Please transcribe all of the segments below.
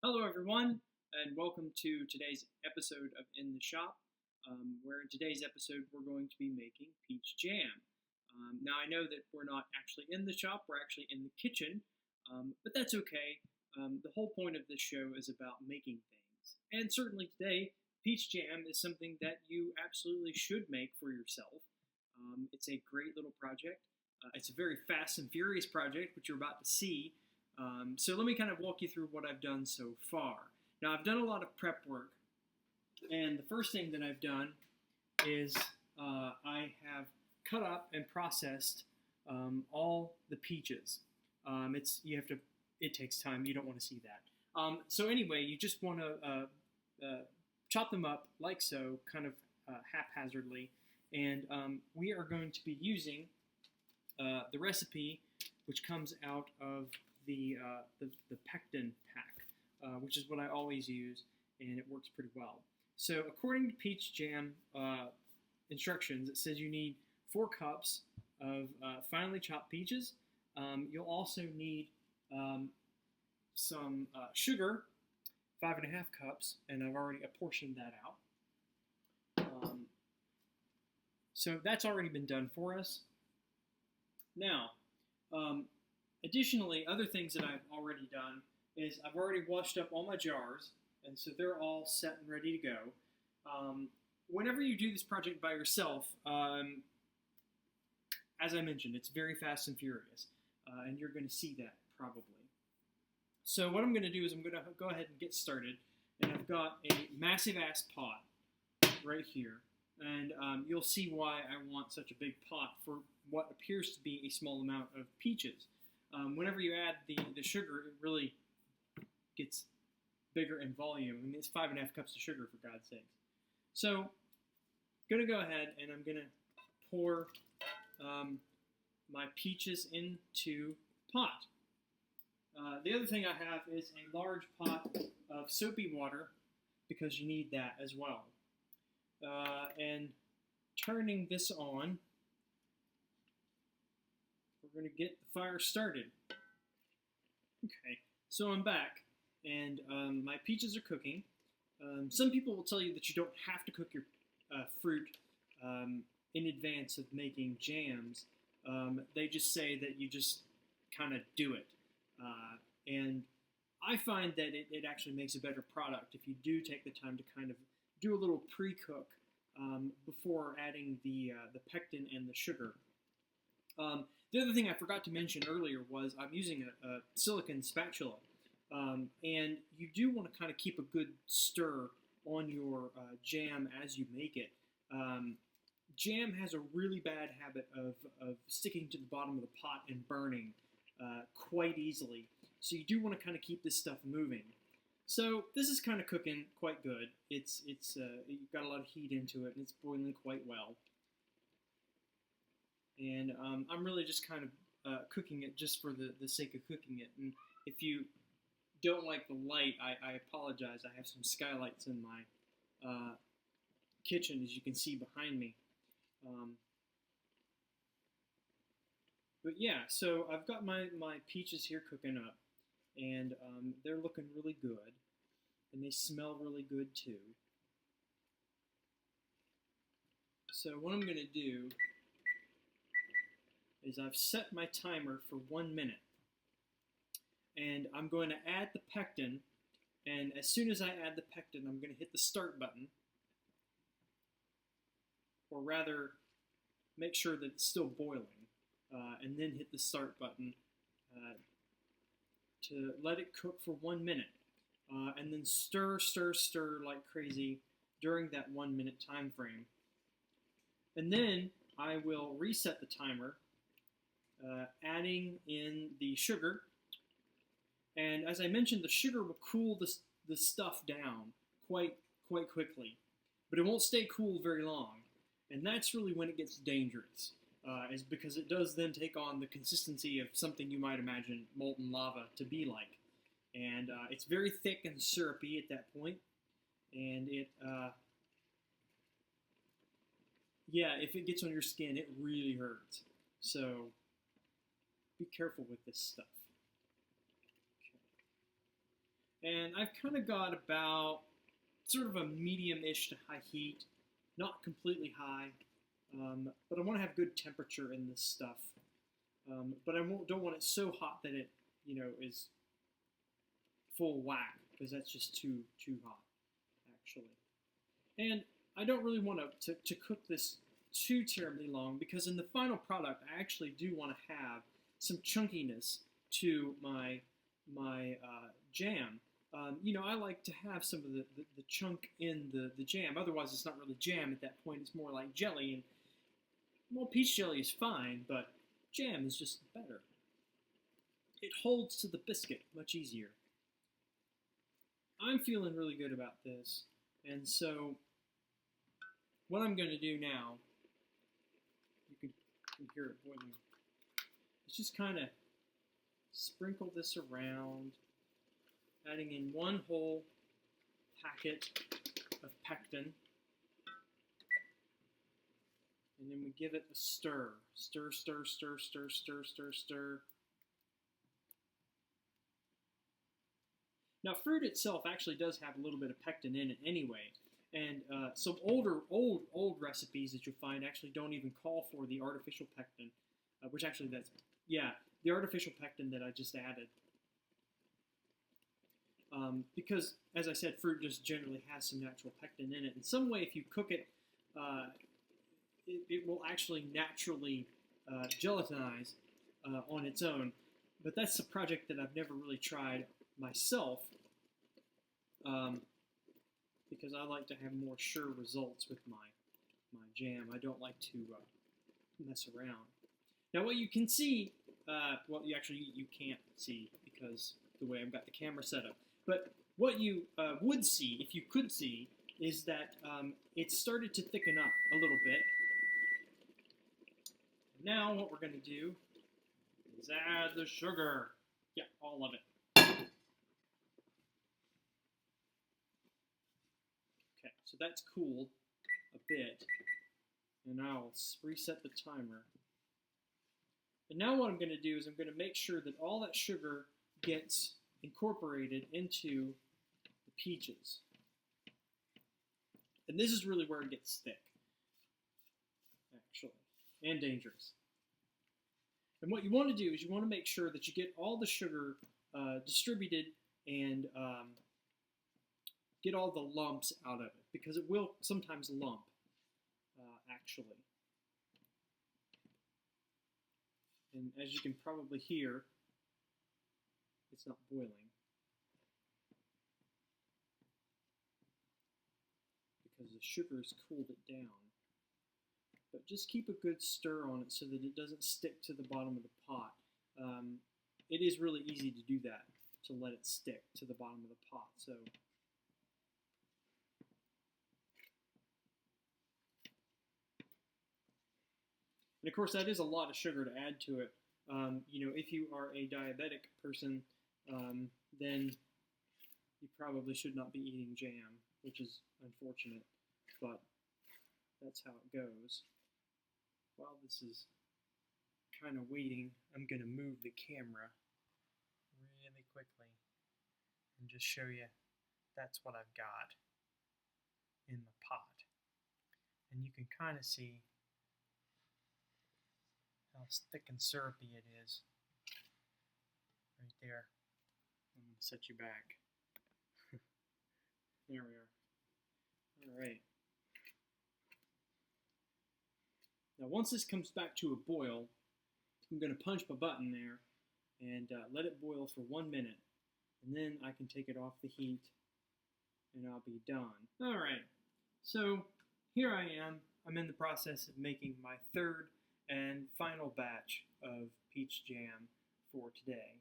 Hello, everyone, and welcome to today's episode of In the Shop, where in today's episode we're going to be making peach jam. Now, I know that we're not actually in the shop, we're actually in the kitchen, but that's okay. The whole point of this show is about making things. And certainly today, peach jam is something that you absolutely should make for yourself. It's a great little project. It's a very fast and furious project, which you're about to see. So let me kind of walk you through what I've done so far. Now, I've done a lot of prep work, and the first thing that I've done is I have cut up and processed all the peaches. It takes time. You don't want to see that. So anyway, you just want to chop them up like so, kind of haphazardly, and we are going to be using the recipe which comes out of the pectin pack, which is what I always use, and it works pretty well. So according to peach jam instructions, it says you need 4 cups of finely chopped peaches. You'll also need some sugar, 5.5 cups, and I've already apportioned that out. So that's already been done for us. Now, additionally, other things that I've already done is I've already washed up all my jars, and so they're all set and ready to go. Whenever you do this project by yourself, as I mentioned, it's very fast and furious, and you're going to see that probably. So what I'm going to do is I'm going to go ahead and get started, and I've got a massive ass pot right here, and you'll see why I want such a big pot for what appears to be a small amount of peaches. Whenever you add the sugar, it really gets bigger in volume. I mean, it's 5.5 cups of sugar, for God's sakes. So, I'm going to go ahead and I'm going to pour my peaches into the pot. The other thing I have is a large pot of soapy water, because you need that as well. And turning this on, we're going to get the fire started. Okay, so I'm back, and my peaches are cooking. Some people will tell you that you don't have to cook your fruit in advance of making jams. They just say that you just kind of do it. And I find that it actually makes a better product if you do take the time to kind of do a little pre-cook before adding the pectin and the sugar. The other thing I forgot to mention earlier was I'm using a silicone spatula, and you do want to kind of keep a good stir on your jam as you make it. Jam has a really bad habit of sticking to the bottom of the pot and burning quite easily, so you do want to kind of keep this stuff moving. So this is kind of cooking quite good. It's you've got a lot of heat into it, and it's boiling quite well. And I'm really just kind of cooking it just for the sake of cooking it. And if you don't like the light, I apologize. I have some skylights in my kitchen, as you can see behind me. But yeah, so I've got my peaches here cooking up, and they're looking really good, and they smell really good too. So what I'm going to do is I've set my timer for 1 minute, and I'm going to add the pectin, and as soon as I add the pectin, I'm going to hit the start button, or rather make sure that it's still boiling, and then hit the start button to let it cook for 1 minute, and then stir like crazy during that 1 minute time frame. And then I will reset the timer, adding in the sugar, and as I mentioned, the sugar will cool the stuff down quite quickly, but it won't stay cool very long, and that's really when it gets dangerous, is because it does then take on the consistency of something you might imagine molten lava to be like, and it's very thick and syrupy at that point, and if it gets on your skin, it really hurts. So be careful with this stuff. And I've kind of got about sort of a medium-ish to high heat, not completely high, but I want to have good temperature in this stuff. But I don't want it so hot that it, is full whack, because that's just too hot, actually. And I don't really want to cook this too terribly long, because in the final product, I actually do want to have some chunkiness to my jam. I like to have some of the chunk in the jam. Otherwise, it's not really jam at that point. It's more like jelly. And, well, peach jelly is fine, but jam is just better. It holds to the biscuit much easier. I'm feeling really good about this. And so what I'm going to do now, you can hear it boiling, is just kind of sprinkle this around, adding in one whole packet of pectin. And then we give it a stir. Stir, stir, stir, stir, stir, stir, stir. Now, fruit itself actually does have a little bit of pectin in it anyway. And some old recipes that you'll find actually don't even call for the artificial pectin, which actually the artificial pectin that I just added. Because, as I said, fruit just generally has some natural pectin in it. In some way, if you cook it, it will actually naturally gelatinize on its own. But that's a project that I've never really tried myself, because I like to have more sure results with my jam. I don't like to mess around. Now, what you can see, you can't see because the way I've got the camera set up. But what you would see, if you could see, is that it started to thicken up a little bit. Now what we're going to do is add the sugar. Yeah, all of it. Okay, so that's cooled a bit. And I'll reset the timer. And now what I'm going to do is I'm going to make sure that all that sugar gets incorporated into the peaches. And this is really where it gets thick, actually, and dangerous. And what you want to do is you want to make sure that you get all the sugar distributed and get all the lumps out of it, because it will sometimes lump, actually. And as you can probably hear, it's not boiling, because the sugar's cooled it down. But just keep a good stir on it so that it doesn't stick to the bottom of the pot. It is really easy to do that, to let it stick to the bottom of the pot. So and of course, that is a lot of sugar to add to it. If you are a diabetic person, then you probably should not be eating jam, which is unfortunate, but that's how it goes. While this is kind of waiting, I'm going to move the camera really quickly and just show you that's what I've got in the pot. And you can kind of see how thick and syrupy it is right there. I'm going to set you back. There we are. All right. Now, once this comes back to a boil, I'm going to punch my button there and let it boil for 1 minute. And then I can take it off the heat and I'll be done. All right. So here I am. I'm in the process of making my third and final batch of peach jam for today.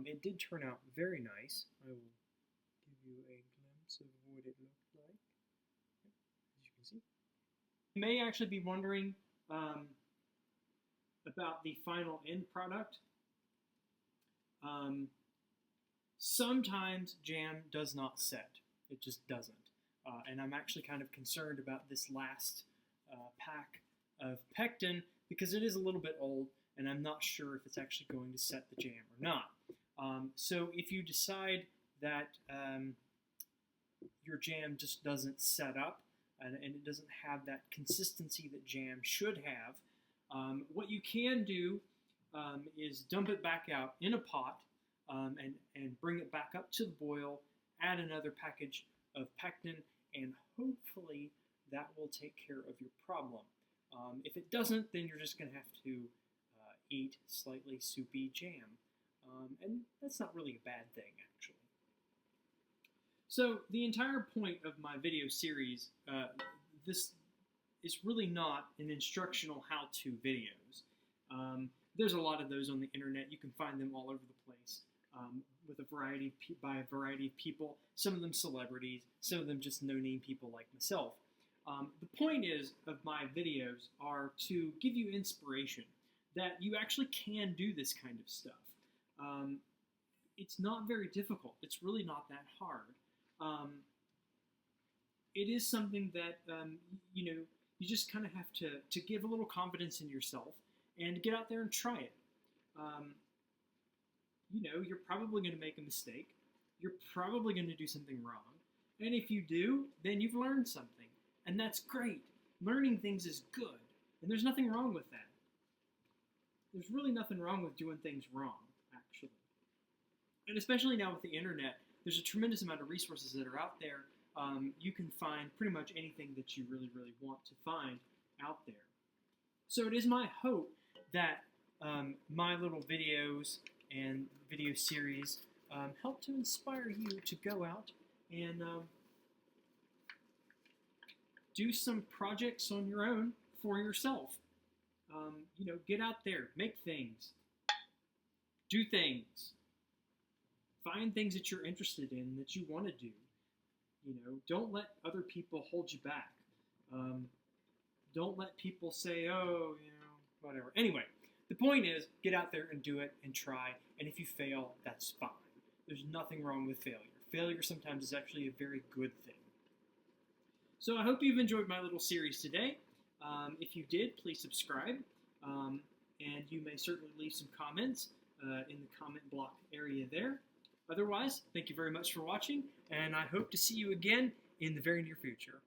It did turn out very nice. I will give you a glimpse of what it looked like, as you can see. You may actually be wondering about the final end product. Sometimes jam does not set. It just doesn't. And I'm actually kind of concerned about this last pack of pectin, because it is a little bit old and I'm not sure if it's actually going to set the jam or not. So if you decide that your jam just doesn't set up and it doesn't have that consistency that jam should have, what you can do is dump it back out in a pot and bring it back up to the boil, add another package of pectin, and hopefully that will take care of your problem. If it doesn't, then you're just going to have to eat slightly soupy jam. And that's not really a bad thing, actually. So the entire point of my video series, this is really not an instructional how-to videos. There's a lot of those on the internet. You can find them all over the place with by a variety of people, some of them celebrities, some of them just no-name people like myself. The point of my videos are to give you inspiration that you actually can do this kind of stuff. It's not very difficult. It's really not that hard. It is something that, you just kind of have to give a little confidence in yourself and get out there and try it. You're probably going to make a mistake. You're probably going to do something wrong. And if you do, then you've learned something. And that's great. Learning things is good. And there's nothing wrong with that. There's really nothing wrong with doing things wrong, actually. And especially now with the internet, there's a tremendous amount of resources that are out there. You can find pretty much anything that you really, really want to find out there. So it is my hope that my little videos and video series help to inspire you to go out and do some projects on your own for yourself. Get out there, make things, do things, find things that you're interested in, that you want to do. Don't let other people hold you back. Don't let people say, oh, whatever. Anyway, the point is, get out there and do it and try. And if you fail, that's fine. There's nothing wrong with failure. Failure sometimes is actually a very good thing. So I hope you've enjoyed my little series today. If you did, please subscribe. And you may certainly leave some comments in the comment block area there. Otherwise, thank you very much for watching, and I hope to see you again in the very near future.